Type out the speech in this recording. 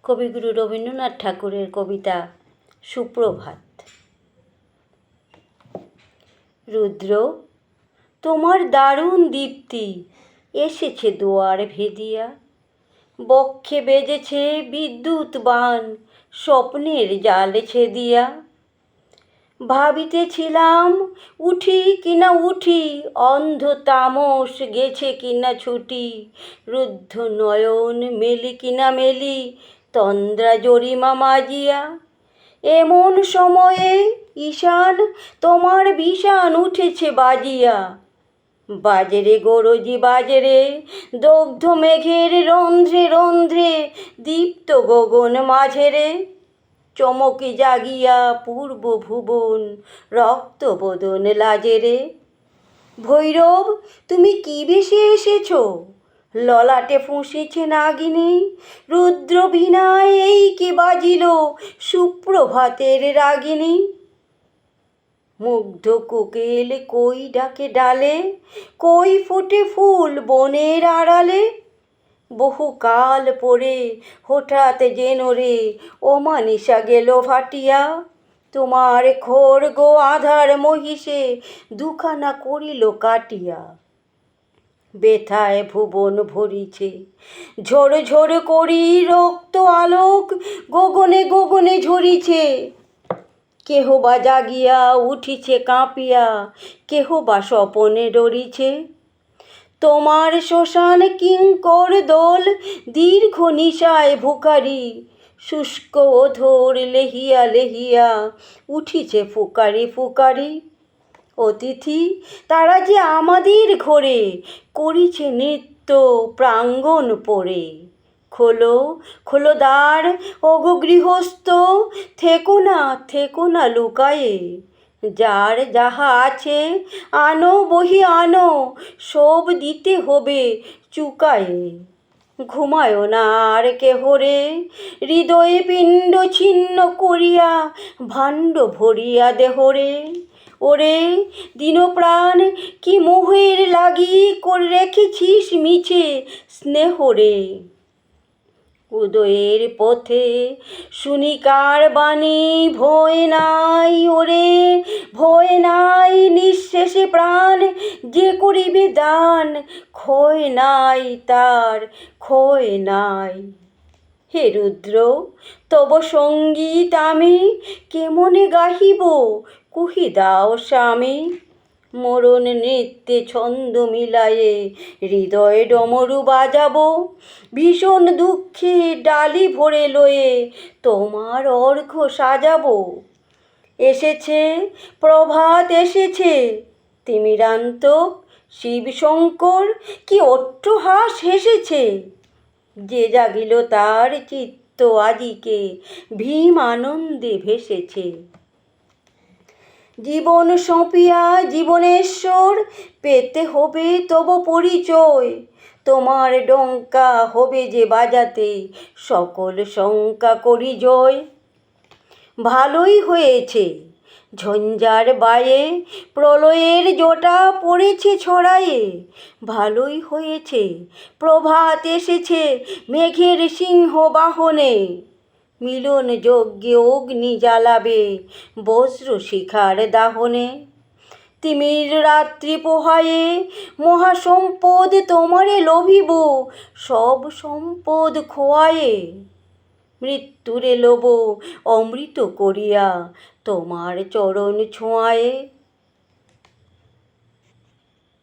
কবিগুরু রবীন্দ্রনাথ ঠাকুরের কবিতা সুপ্রভাত। রুদ্র, তোমার দারুণ দীপ্তি এসেছে দুয়ার ভেদিয়া, বক্ষে বেজেছে বিদ্যুৎ বাণ স্বপ্নের জাল ছেদিয়া। ভাবিতেছিলাম উঠি কিনা উঠি, অন্ধ তামস গেছে কিনা ছুটি, রুদ্ধ নয়ন মেলি কিনা মেলি তন্দ্রা জরিমা মাজিয়া। এমন সময়ে ঈশান তোমার বিষাণ উঠেছে বাজিয়া, বাজরে গরজি বাজরে দগ্ধ মেঘের রন্ধ্রে রন্ধ্রে দীপ্ত গগন মাঝেরে। চমকে জাগিয়া পূর্ব ভুবন রক্ত বদন লাজেরে। ভৈরব, তুমি কি বেশে এসেছ? ললাটে ফুঁসেছে নাগিনী, রুদ্র বীণায় এই কি বাজিল সুপ্রভাতের রাগিনী। মুগ্ধ কোকিল কই ডাকে ডালে, কই ফোটে ফুল বনের আড়ালে। বহুকাল পরে হঠাৎ যেন রে অমানিসা গেল ফাটিয়া, তোমার খড়গ আধার মহিষে দুখানা করিল কাটিয়া। বেথায় ভুবন ভরিছে ঝোর ঝোর করি রক্ত আলোক গগনে গগনে ঝরিছে। কেহ বা জাগিয়া উঠিছে কাঁপিয়া, কেহ বা স্বপনে ডরিছে। তোমার শ্মশান কিঙ্কর দোল দীর্ঘ নিশায় ভুখারি, শুষ্ক অধর লেহিয়া লেহিয়া উঠিছে ফুকারি ফুকারি। অতিথি তারা যে আমাদের ঘরে করিছে নৃত্য প্রাঙ্গণ পড়ে। খোলো খোলো দ্বার ওগো গৃহস্থ, থেকো না লুকায়ে। যার যাহা আছে আনো বহি আনো, সব দিতে হবে চুকায়ে। ঘুমায়ো না আর কেহ রে, হৃদয়ে পিণ্ড ছিন্ন করিয়া ভাণ্ড ভরিয়া দেহরে। ওরে দিনপ্রাণ কি মোহের লাগি করে রেখেছিস মিছে স্নেহরে। উদয়ের পথে শুনি কার বাণী, ভয় নাই ওরে ভয় নাই, নিঃশেষে প্রাণ যে করিবে দান, ক্ষয় নাই তার ক্ষয় নাই। হে রুদ্র, তব সঙ্গীত আমি কেমনে গাহিব কহি দাও স্বামী। মরণ নৃত্যে ছন্দ মিলায়ে হৃদয় ডমরু বাজাবো, ভীষণ দুঃখে ডালি ভরে লয়ে তোমার অর্ঘ্য সাজাবো। এসেছে প্রভাত এসেছে, তিমিরান্তক শিবশঙ্কর কি অট্টহাস হেসেছে। যে জাগিল তার চিত্ত আজিকে ভীম আনন্দে ভেসেছে। জীবন সঁপিয়া জীবনেশ্বর পেতে হবে তব পরিচয়, তোমার ডঙ্কা হবে যে বাজাতে সকল শঙ্কা করি জয়। ভালোই হয়েছে ঝঞ্ঝার বায়ে প্রলয়ের জটা পড়েছে ছড়ায়ে, ভালোই হয়েছে প্রভাত এসেছে মেঘের সিংহ বাহনে। মিলন যজ্ঞে অগ্নি জ্বালাবে বজ্র শিখার দাহনে। তিমির রাত্রি পোহায়ে মহাসম্পদ তোমারে লভিব, সব সম্পদ খোয়ায়ে। মৃত্যুরে লোভ অমৃত করিয়া তোমার চরণ ছোঁয়ায়ে।